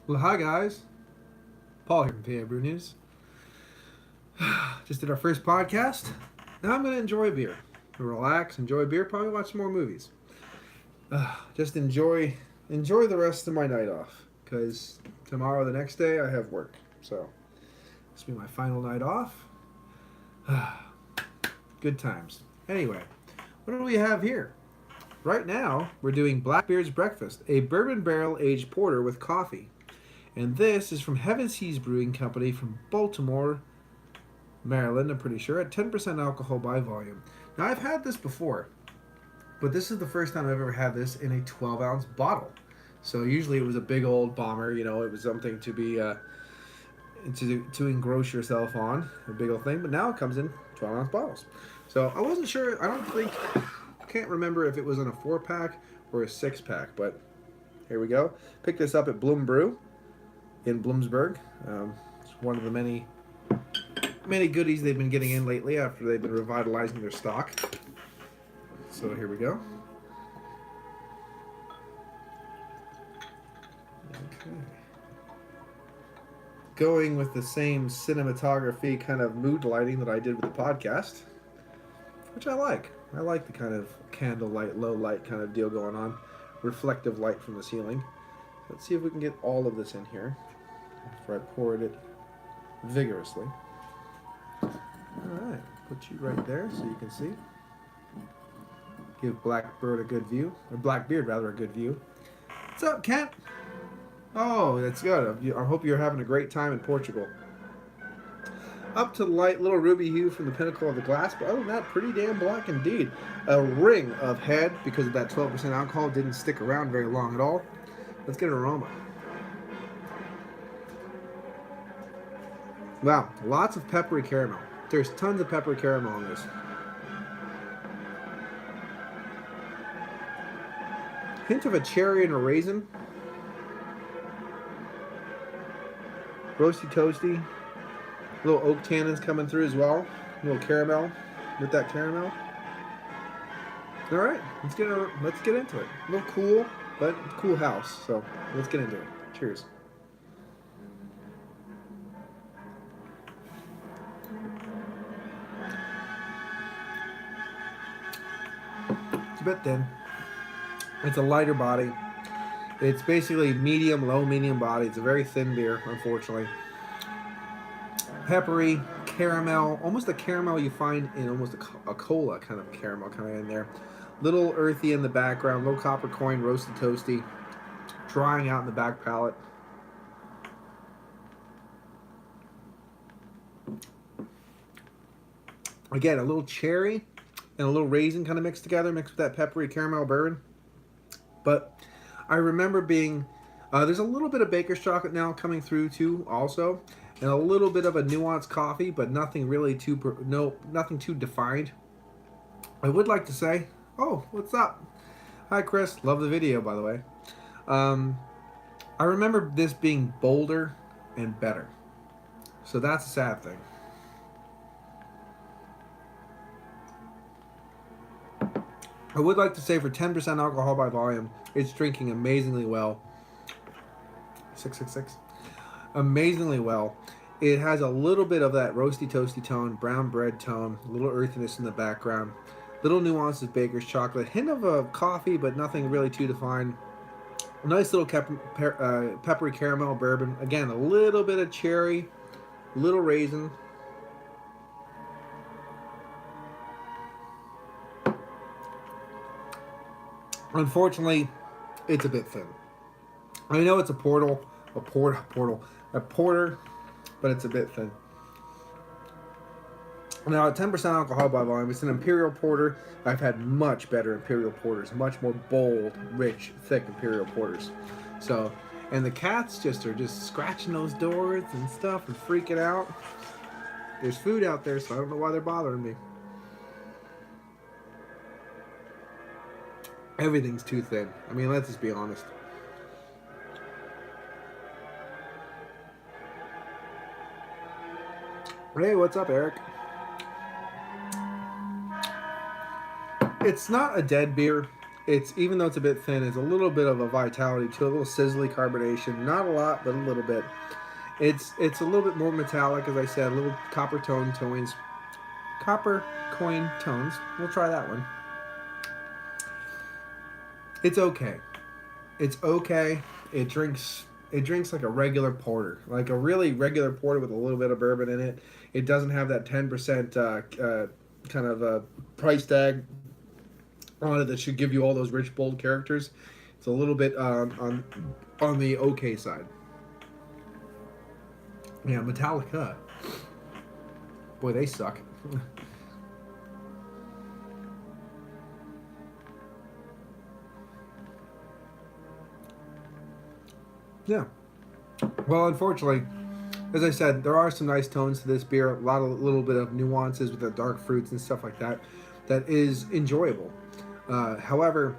Well, hi guys. Paul here from PABrewNews. Just did our first podcast. Now I'm going to enjoy beer. Relax, enjoy beer, probably watch some more movies. Just enjoy the rest of my night off. Because tomorrow, the next day, I have work. So, this will be my final night off. Good times. Anyway, what do we have here? Right now, we're doing Blackbeard's Breakfast, a bourbon barrel aged porter with coffee. And this is from Heaven Seas Brewing Company from Baltimore, Maryland, I'm pretty sure, at 10% alcohol by volume. Now, I've had this before, but this is the first time I've ever had this in a 12-ounce bottle. So usually it was a big old bomber, it was something to be, to engross yourself on, a big old thing. But now it comes in 12-ounce bottles. So I wasn't sure, I can't remember if it was in a 4-pack or a 6-pack, but here we go. Picked this up at Bloom Brew in Bloomsburg. It's one of the many goodies they've been getting in lately after they've been revitalizing their stock. So here we go. Okay. Going with the same cinematography kind of mood lighting that I did with the podcast, which I like. I like the kind of candlelight, low light kind of deal going on. Reflective light from the ceiling. Let's see if we can get all of this in here after I poured it vigorously. Alright, put you right there so you can see. Give Blackbeard a good view. Or Blackbeard, rather, a good view. What's up, Kent? Oh, that's good. I hope you're having a great time in Portugal. Up to the light little ruby hue from the pinnacle of the glass, but other than that, pretty damn black indeed. A ring of head, because of that 12% alcohol, didn't stick around very long at all. Let's get an aroma. Wow, lots of peppery caramel. There's tons of peppery caramel in this. Hint of a cherry and a raisin. Roasty toasty. Little oak tannins coming through as well. A little caramel with that caramel. All right, let's get into it. A little cool, but cool house. So let's get into it. Cheers. It's a bit thin. It's a lighter body. It's basically medium, low medium body. It's a very thin beer, unfortunately. Peppery, caramel, almost the caramel you find in almost a cola kind of caramel kind of in there. Little earthy in the background, little copper coin, roasted toasty, drying out in the back palate. Again, a little cherry and a little raisin kind of mixed together, mixed with that peppery caramel bourbon. But I remember being, there's a little bit of baker's chocolate now coming through too also. And a little bit of a nuanced coffee, but nothing really nothing too defined. I would like to say, oh, what's up? Hi, Chris. Love the video, by the way. I remember this being bolder and better. So that's a sad thing. I would like to say for 10% alcohol by volume, it's drinking amazingly well. 666. Amazingly well. It has a little bit of that roasty toasty tone, brown bread tone, a little earthiness in the background, little nuances of baker's chocolate, hint of a coffee, but nothing really too defined. A nice little peppery caramel bourbon. Again, a little bit of cherry, little raisin. Unfortunately, it's a bit thin. I know it's a porter, but it's a bit thin. Now, at 10% alcohol by volume, it's an imperial porter. I've had much better imperial porters, much more bold, rich, thick imperial porters. So, and the cats are just scratching those doors and stuff and freaking out. There's food out there, so I don't know why they're bothering me. Everything's too thin. I mean, let's just be honest. Hey, what's up, Eric? It's not a dead beer. it's even though it's a bit thin, it's a little bit of a vitality to it, a little sizzly carbonation. Not a lot, but a little bit. It's a little bit more metallic, as I said, a little copper tones. Copper coin tones. We'll try that one. It's okay. It's okay. It drinks like a regular porter, like a really regular porter with a little bit of bourbon in it. It doesn't have that 10% kind of price tag on it that should give you all those rich, bold characters. It's a little bit on the okay side. Yeah, Metallica. Boy, they suck. Yeah. Well, unfortunately, as I said, there are some nice tones to this beer. A little bit of nuances with the dark fruits and stuff like that. That is enjoyable. However,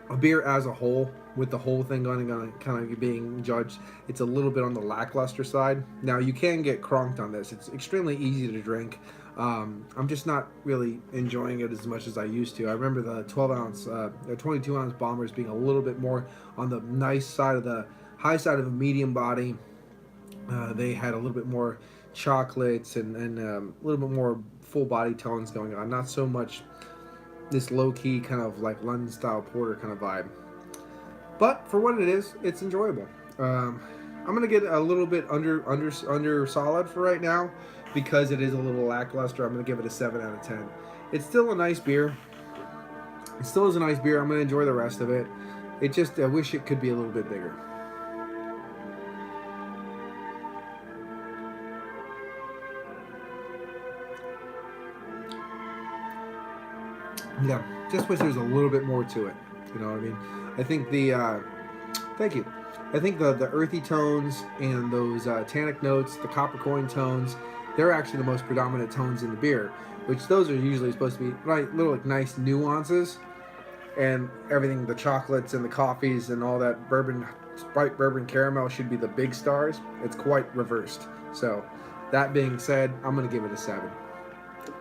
a beer as a whole, with the whole thing going on, kind of being judged, it's a little bit on the lackluster side. Now, you can get cronked on this. It's extremely easy to drink. I'm just not really enjoying it as much as I used to. I remember the 12-ounce, the 22-ounce bombers being a little bit more on the nice side of the high side of a medium body. They had a little bit more chocolates and a little bit more full body tones going on. Not so much this low-key kind of like London style porter kind of vibe. But for what it is, it's enjoyable. I'm gonna get a little bit under solid for right now because it is a little lackluster. I'm gonna give it a 7 out of 10. It's still a nice beer. It still is a nice beer. I'm gonna enjoy the rest of it. It just I wish it could be a little bit bigger. Yeah, just wish there's a little bit more to it. You know what I mean? I think thank you. I think the earthy tones and those tannic notes, the copper coin tones, they're actually the most predominant tones in the beer, which those are usually supposed to be right, little like nice nuances, and everything, the chocolates and the coffees and all that bourbon, bright bourbon caramel should be the big stars. It's quite reversed. So, that being said, I'm going to give it a 7.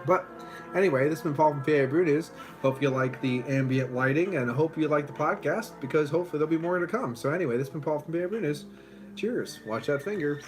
But anyway, this has been Paul from PABrewNews. Hope you like the ambient lighting, and I hope you like the podcast, because hopefully there'll be more to come. So anyway, this has been Paul from PABrewNews. Cheers. Watch that finger.